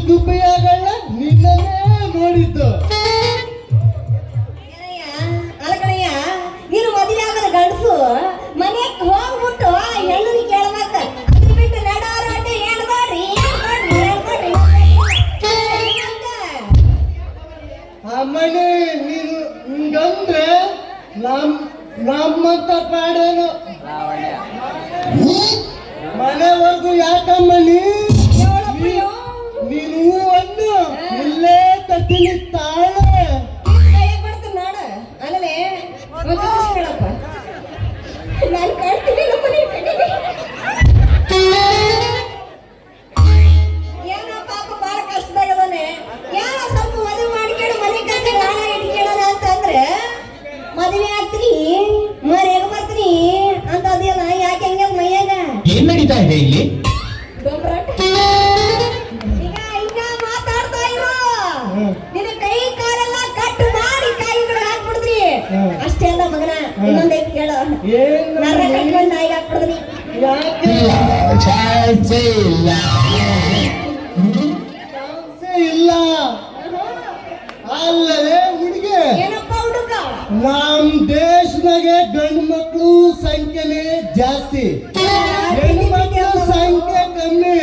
ಇದಕ್ಕೆ ಉಪಯೋಗ ಇಲ್ಲ, ನಿನ್ನನ್ನೇ ನೋಡಿದ್ದು. ಅಲ್ಕಣಯ್ಯ, ನೀನು ಮದುವೆ ಆಗದ ಗಂಡಸು ಮನೆಗೆ ಹೋಗ್ಬಿಟ್ಟು ಹೆಣ್ಣು ಕೇಳಬೇಕ. ಅದ್ರ ಬಿಟ್ಟು ನಡೋರಾಟೆ ಹೇಳ್ಕೊಡ್ರಿ ಅಮ್ಮನೇ, ನೀನು ಹಿಂಗಂದ್ರೆ ನಮ್ಮಂತ ಪಾಡೇನು ಮನೆವರೆಗೂ ಯಾಕಮ್ಮನಿ ನೀನು ಒಂದು ಇಲ್ಲೇ ಕಟ್ಟಿಲಿ ತಾಳೆ ಮಾಡ್ತೀನಿ ನಾಡ ಅಲ್ಲೇ ಹೇಳಪ್ಪ. ನಾನು ಕಾಡ್ತೀನಿ ಏನೋ ಪಾಪ ಬಹಳ ಕಷ್ಟದಾಗದಾನೆ. ಯಾರ ಸ್ವಲ್ಪ ಮದುವೆ ಮಾಡಿಕೊಂಡು ಮನೆ ಕಟ್ಟಿ ಹಣ ಇಟ್ಕೊಳ್ಳೋಣ ಅಂತಂದ್ರೆ ಮದುವೆ ಆಗ್ತೀನಿ ಮನೆಗೆ ಬರ್ತೀನಿ ಅಂತ ಅದೇನ ಯಾಕೆ ಹಂಗೆ ಮೈಯಾಗ ಏನ್ ನಡೀತಾ ಇದೆ ಇಲ್ಲಿ? ಈಗ ಹಿಂಗ ಮಾತಾಡ್ತಾ ಇರೋ ನಿನ್ನ ಕೈ ಕಾಲೆಲ್ಲ ಕಟ್ಟು ಮಾಡಿ ಕಾಯಿಗಳು ಹಾಕ್ಬಿಡ್ದ್ರಿ. ಅಷ್ಟೇ ಅಲ್ಲ ಮಗನ, ಇನ್ನೊಂದೈತಿ ಕೇಳು. ನರ ಕಟ್ಕೊಂಡು ನಾಯಿಗೆ ಹಾಕ್ಬಿಡ್ದ್ರಿ. ಇಲ್ಲ ಅಲ್ಲದೆ ಹುಡುಗಿ, ಏನಪ್ಪ ಹುಡುಗ? ನಮ್ ದೇಶದಾಗೆ ಗಂಡು ಮಕ್ಕಳು ಸಂಖ್ಯೆನೇ ಜಾಸ್ತಿ, ಹೆಣ್ಣು ಮಕ್ಕಳ ಸಂಖ್ಯೆ ಕಮ್ಮಿ.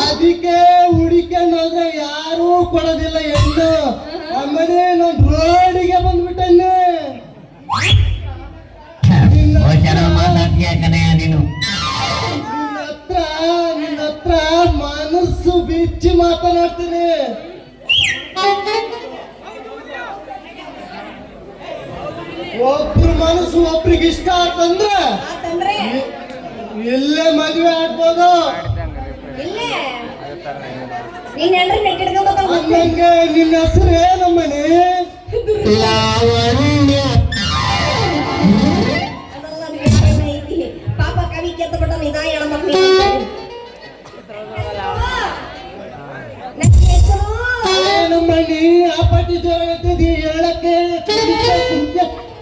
ಅದಕ್ಕೆ ಹುಡುಕಂದ್ರೆ ಯಾರೂ ಕೊಡೋದಿಲ್ಲ ಹೆಣ್ಣು. ಆಮೇಲೆ ನಾನು ರೋಡಿಗೆ ಬಂದ್ಬಿಟ್ಟೆ. ನಿನ್ನ ಹತ್ರ ಮನಸ್ಸು ಬಿಚ್ಚಿ ಮಾತನಾಡ್ತೀನಿ. ಒಬ್ರು ಮನಸ್ಸು ಒಬ್ರಿಗೆ ಇಷ್ಟ ಆತಂದ್ರೆ ಇಲ್ಲೇ ಮದುವೆ ಆಗ್ಬೋದು. ಹಂಗೆ ನಿನ್ನ ಹೆಸರು ಏನಮ್ಮನೆ? ಪಾಪ ಕವಿ ಕೆತ್ತಬಿಟ್ಟ ನಿಜ ಹೇಳಮ್ಮ. ಏನಮ್ಮನಿ ಆ ಪಟ್ಟಿ ಜೋರ ಹೇಳ್ತಿದ್ದಿ ಹೇಳಕ್ಕೆ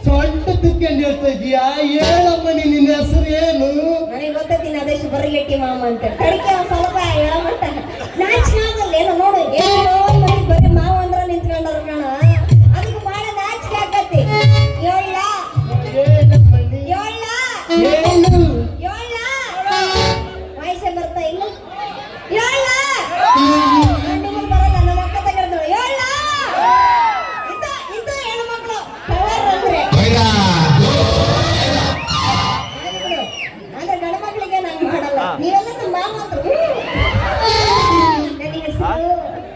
ಸೊಂಟ ತಿಕ್ಕೊಂಡು ಹೇಳ್ತಾ ಇದೀಯಾ? ಹೇಳಮ್ಮನಿ ನಿನ್ನ ಹೆಸರು ಏನು? ನನಗೆ ಗೊತ್ತೈತೀನಿ ಅದಷ್ಟು ಬರಿಗೆಟ್ಟಿ ಮಾಮ ಅಂತ. ಕಡಿಕೆ ಒಂದ್ ಸ್ವಲ್ಪ ಹೇಳಮಟ್ಟ ನಾಚಿಕೆ ಏನೋ ನೋಡು. ಏನೋ ಮಂದಿ ಬರೀ ಮಾವ ಅಂದ್ರ ನಿಂತ್ಕೊಂಡವ್ರು ಕಣ. ಅದಕ್ಕೆ ಬಹಳ ನಾಚಿಕೆ ಆಗತ್ತೆ. ಹೇಳ ವಯಸ್ಸೇ ಬರ್ತಾ ಇಲ್ಲ. ಹೇಳ ಬರಲ್ಲ, ನಮ್ಮ ಅಕ್ಕ ತಗೊಂಡು ಹೇಳ. ಇಂತ ಹೆಣ್ಮಕ್ಳು ಕವರ್ ಅಂದ್ರೆ ಅಂದ್ರೆ ಗಂಡ ಮಕ್ಳಿಗೆ ನಂಗೆ ಮಾಡಲ್ಲ. ನೀವೆಲ್ಲ ನಮ್ಮ ಮಾಮ ಅಂತ. ನನ್ನ ಹೆಸರು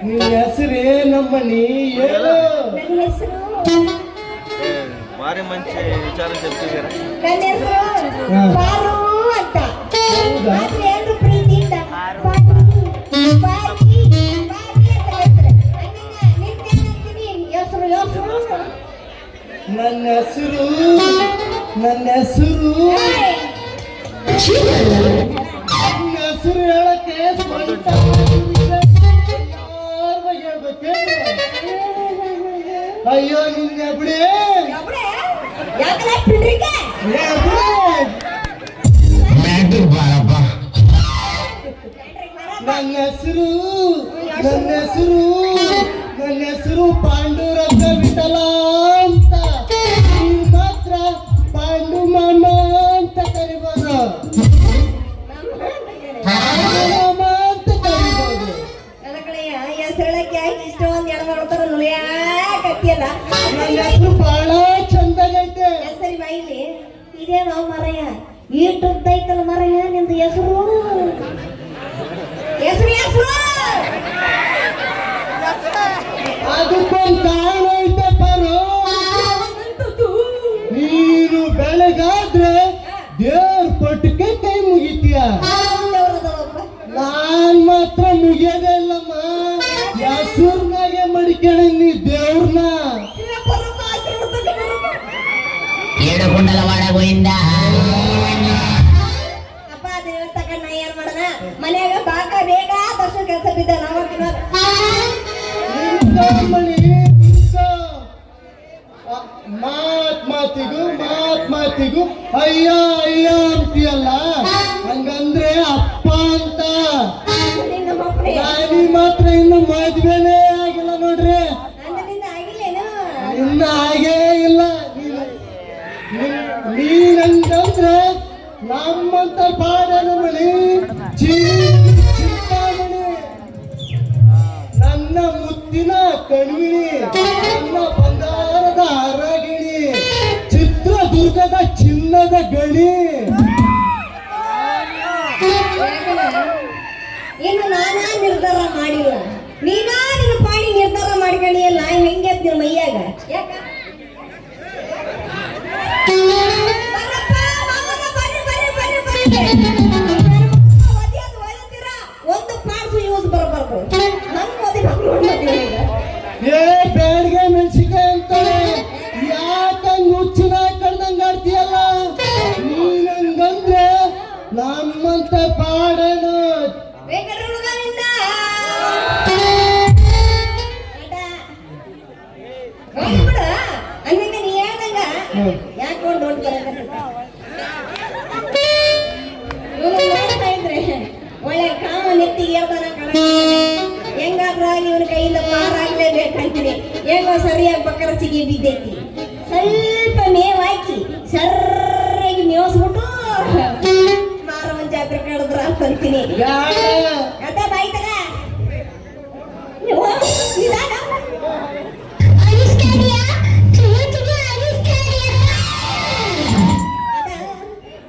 ನಿನ್ನ ಹೆಸರು ಏನಮ್ಮನಿ? ಹೇಳು. ನನ್ನ ಹೆಸರು ಮಾರಿ ಮಂಚೆ ವಿಚಾರ చెప్తారా? ನನ್ನ ಹೆಸರು ಪಾರು ಅಂತ. ಆದ್ರೆ ಎಲ್ಲರೂ ಪ್ರೀತಿಯಿಂದ ಪಾರು ಅಂತ ಹೇಳ್ತಾರೆ. ನನ್ನ ಹೆಸರು ನನ್ನ ಹೆಸರು ಹೇಳಕ್ಕೆ ಅಯ್ಯೋ ನಿನ್ನ ಬಿಡಿ. ನನ್ನ ಹೆಸರು ಪಾಂಡುರಂಗ ವಿಠಲ ಅಂತ. ನೀವು ಮಾತ್ರ ಪಾಂಡು ಮಾಮ ಅಂತ ಕರಿಬೋದು. ಮಾಮ ಅಂತ ಕರಿಬೋದು. ನನ್ನ ಕಡೆಯ ಹೆಸರಳಕ್ಕೆ ಯಾಕೆ ಇಷ್ಟೊಂದು ಎಡ ಮಾಡ್ತಾರ ನುಳಿಯಾಕತ್ತಿಯಲ್ಲ. ನನ್ನ ಹೆಸರು ಬಹಳ ಚಂದಾಗೈತೆ. ಸರಿ ಬಾಯಿಲಿ ಇದೇ ನಾವು ಮರಯ್ಯ ಈಟೈತಲ್ಲ ಮರಯ್ಯ ನಿಂದು ಹೆಸರು ಅದಕ್ಕೊಂದು ಕಾರಣ ಐತೆ ಬರೋ. ನೀನು ಬೆಳಗಾದ್ರೆ ದೇವ್ರ ಪಟ್ಟಕ್ಕೆ ಕೈ ಮುಗಿತೀಯ. ನಾನ್ ಮಾತ್ರ ಮುಗಿಯೋದೇ ಇಲ್ಲಮ್ಮ. ಹೆಸರ್ನಾಗೆ ಮಡಿಕೇಳ ನೀ ದೇವ್ರನ್ನ. ಏಡುಕೊಂಡಲವಾಡ ಗೋವಿಂದ. ಅಪ್ಪ ದೇವ್ರ ತಗೊಂಡ ನಾ ಏನ್ ಮಾಡೋಣ? ಮನ್ಯಾಗ ಬಾಕ ಬೇಗ ದರ್ಶನ ಕೆಲಸ ಬಿದ್ದ ನಾವು ಮಾತಿಗೂ ಅಯ್ಯ ಅಯ್ಯ ಅಂತೀಯಲ್ಲ. ಹಂಗಂದ್ರೆ ಅಪ್ಪ ಅಂತ. ನಾನಿ ಮಾತ್ರ ಇನ್ನು ಚಿನ್ನದ ಗಣಿ. ಇನ್ನು ನಾನಾ ನಿರ್ಧಾರ ಮಾಡಿಲ್ಲ, ನೀನಾ ನಿನ್ನ ಪಾಡಿ ನಿರ್ಧಾರ ಮಾಡ್ಕೊಂಡಿಯಲ್ಲ, ಹೆಂಗೆ ನಿನ್ನ ಮೈಯಾಗ ಯಾಕ? ಬರ್ರಪ್ಪ, ಮಾಮನ ಬರ್ರಿ, ಬರ್ರಿ, ಬರ್ರಿ, ಬರ್ರಿ. ಒಂದು ಪಾರ್ಸು ಯೂಸ್ ಬರಬಾರ್ದು. ನನ್ ಮದುವೆ ಮಕ್ಕಳು ಏ ಬ್ಯಾಡ್ಗೆ ಮೆಣಸಿಕಾಯಿ ಅಂತಾನೆ ಯಾಕ ನುಚ್ಚಿನ ಕಡ್ದಂಗ ಆಡ್ತೀಯಲ್ಲ? ನೀನಂಗಂದ್ರೆ ನಮ್ಮಂತ ಪಾಡೇನು ವೆಂಕಟರಮಣನಿಂದ ಬಿಡ ಅಂದಂಗ ನೀ ಹೇಳ್ದಂಗ ಯಾಕೊಂಡು ನೋಡ್ತಾ ಇದ್ರೆ ಒಳ್ಳೆ ಕಾಮ ನೆತ್ತಿಗೆ ಏರ್ದಾನ ಕಾಣ. ಹೆಂಗಾದ್ರೂ ಆಗಿ ಇವನ ಕೈಯಿಂದ ಪಾರಾಗ್ಲೇಬೇಕಂತೀನಿ. ಹೆಂಗೋ ಸರಿಯಾಗಿ ಬಕ್ಕರಸಿಗೆ ಬಿದ್ದೈತಿ. ಸ್ವಲ್ಪ ಮೇವ್ ಹಾಕಿ ಸರ್ರಾಗಿ ಮೇವಸ್ಬಿಟ್ಟು ಮಾರವನ ಜಾತ್ರೆ ಕಳೆದ್ರ ಅಂತೀನಿ. ಅದ ಬಾಯಿ ತಗ ನಿಧಾನ.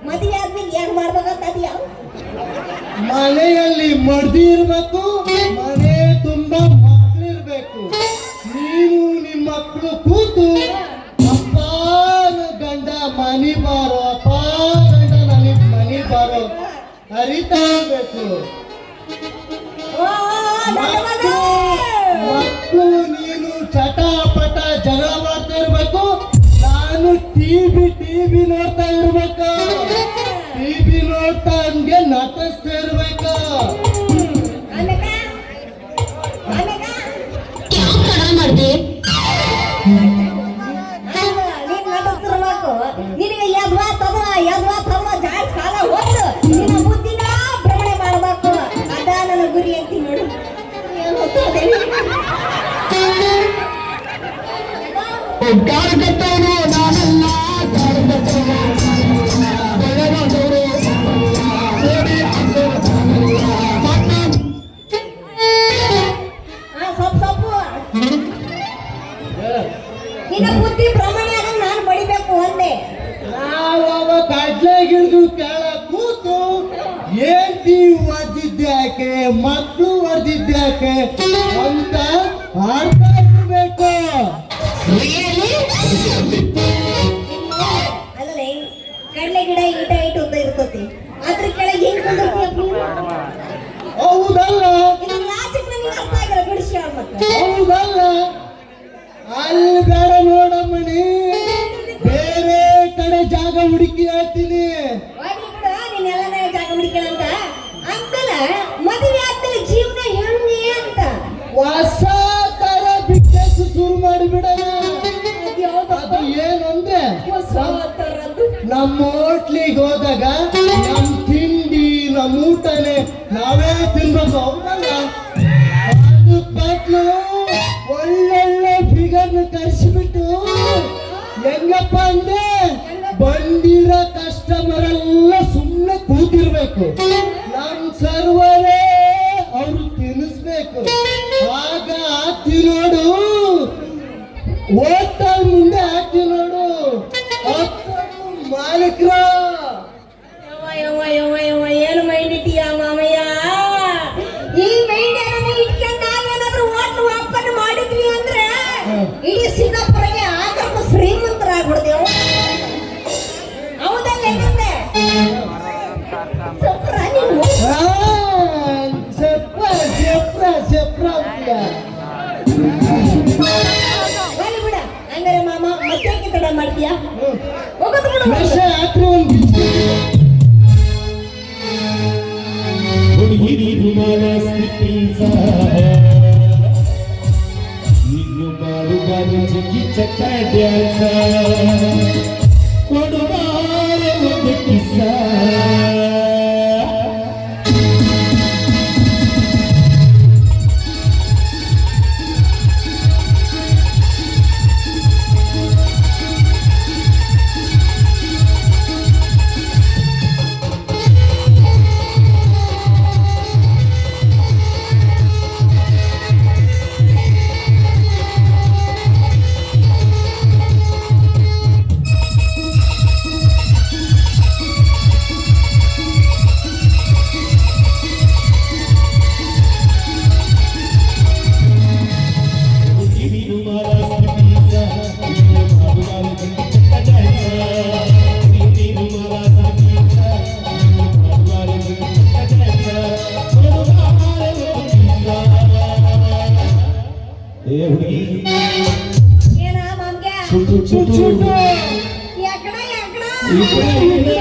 ಮದುವೆ ಆದ್ಮೇಲೆ ಏನ್ ಮಾಡ್ಬೇಕಂತ ಅದ್ಯಾವ ಮನೆಯಲ್ಲಿ ಮಡ್ದಿ ಇರ್ಬೇಕು, ಮನೆ ತುಂಬಾ ಮಕ್ಳಿರ್ಬೇಕು. ನೀನು ನಿಮ್ಮ ಮಕ್ಕಳು ಕೂತು ಅಪ್ಪ ಗಂಡ ಮನಿ ಬಾರೋ, ಅಪ್ಪ ಗಂಡ ನನಗ್ ಮನಿ ಬಾರೋ ಅರಿತಾ ಇರ್ಬೇಕು. ಮಕ್ಕಳು ನೀನು ಚಟಾಪಟ ಜಗಳ ಮಾಡ್ತಾ ಇರ್ಬೇಕು, ನಾನು ಟಿವಿ ನೋಡ್ತಾ ಇರ್ಬೇಕು. ಟಿವಿ ನೋಡ್ತಾ ಹಂಗೆ ನಟಿಸ್ತಾ ಇರ್ಬೇಕು. ನಿನಗೆ ಯದ್ವಾ ತದ್ವಾ ಜಾಸ್ತಿ ಕಾಲ ಹೊತ್ತು ನಿನ್ನ ಬುದ್ಧಿನ ಭ್ರಮಣೆ ಮಾಡಬೇಕು. ಅದ ನನ್ನ ಗುರಿ ಅಂತ ನೋಡು. ಕಾರ್ಯಕರ್ತರು ನಾನೆಲ್ಲ ನಿನ್ನ ಬುದ್ಧಿ ಭ್ರಮಣೆ ಆಗ ನಾನು ಬಡಿಬೇಕು ಒಂದೇ. ನಾವು ಕಡ್ಲೆ ಗಿಡದು ಕೆಳ ಕೂತು ಏಂತಿ ಹೊಡೆದಿದ್ಯಾಕೆ, ಮಕ್ಕಳು ಹೊಡೆದಿದ್ಯಾಕೆ ಅಂತ ಆಡ್ತಾ ಇರ್ಬೇಕು. ಅಲ್ಲೇ ಕಡಲೆ ಗಿಡ ಈಟ ಉದ್ದ ಇರ್ತತಿ, ಅದ್ರ ಕೆಳಗೆ ಹೆಂಗ್ ಹೌದಲ್ಲ? ಅರ್ಥ ಆಗಿಲ್ಲ ಬಿಡಿಸಿ ಮತ್ತೆ. ಹೌದಲ್ಲ? ಅಲ್ಲಿ ಬೇಡ ನೋಡಮ್ಮಣಿ, ಬೇರೆ ಕಡೆ ಜಾಗ ಹುಡುಕಿ ಹೇಳ್ತೀನಿ. ನೀನೆಲ್ಲ ಜಾಗ ಹುಡುಕಂತ ಅಂತಲ್ಲ. ಮದುವೆ ಆದ್ಮೇಲೆ ಜೀವನ ಹೆಂಗೆ ಅಂತ ಹೊಸ ತರ ಬಿಸ್ನೆಸ್ ಶುರು ಮಾಡಿಬಿಡೋಣ. ಅದು ಏನಂದ್ರೆ ನಮ್ಮ ಹೋಟ್ಲಿಗೆ ಹೋದಾಗ ನಮ್ ತಿಂಡಿ ನಮ್ ಊಟನೇ ನಾವೇ ತಿನ್ಬೇಕು. ಹೌದಲ್ಲ? ಅದು ಬಟ್ಲು ಒಳ್ಳೊಳ್ಳೆ ಫಿಗರ್ನ ಕರೆಸಿಬಿಟ್ಟು ಹೆಂಗಪ್ಪ ಅಂದ್ರೆ ಬಂದಿರೋ ಕಸ್ಟಮರ್ ಎಲ್ಲ ಸುಮ್ಮನೆ ಕೂತಿರ್ಬೇಕು, ನಮ್ ಸರ್ವರೇ ಅವ್ರು ತಿನ್ನಿಸ್ಬೇಕು. ಆಗ ಹಾಕ್ತಿ ನೋಡು, ಹೋಟೆಲ್ ಮುಂದೆ ಹಾಕ್ತಿ ನೋಡು, ಮಾಲೀಕರ ಏನು ಮೈಂಡ್ ಇಟ್ಟಿಯ ಮಾಮಯ್ಯ? ಈ ಮೈಂಡ್ ಇಟ್ಕೊಂಡು ನಾವೇನಾದ್ರೂ ಓಟ್ ವಾಪಸ್ ಮಾಡಿದ್ವಿ ಅಂದ್ರೆ ಇಡೀ ಸಿದ್ದಾಪುರಗೆ ಆಗಪ್ಪ ಶ್ರೀಮಂತರಾಗ್ಬಿಡ್ತೇವೆ. ಹೌದಲ್ಲ? ಏನಂದೆ ಬಿಡ. ಹಂಗಾರೆ ಮಾಮ ಮತ್ತೆ ತಡ ಮಾಡ್ತೀಯಾ? ಹೋಗೋದು ಬಿಡು. ಇನ್ನು ಮಾಡುವಾಗ ಜಗ್ಗಿ ಚಕ್ಕ ಡ್ಯಾನ್ಸ ಕೊಡುವಾರ ಒಂದು ಕಿಸ್ಸ. ಏ ಹುಡುಗಿ ಏನ ಮಾಮ್ಗೆ ಚುಟು ಚುಟು ಯಾಕಡ ಯಾಕಡ ಈ ಕಡೆ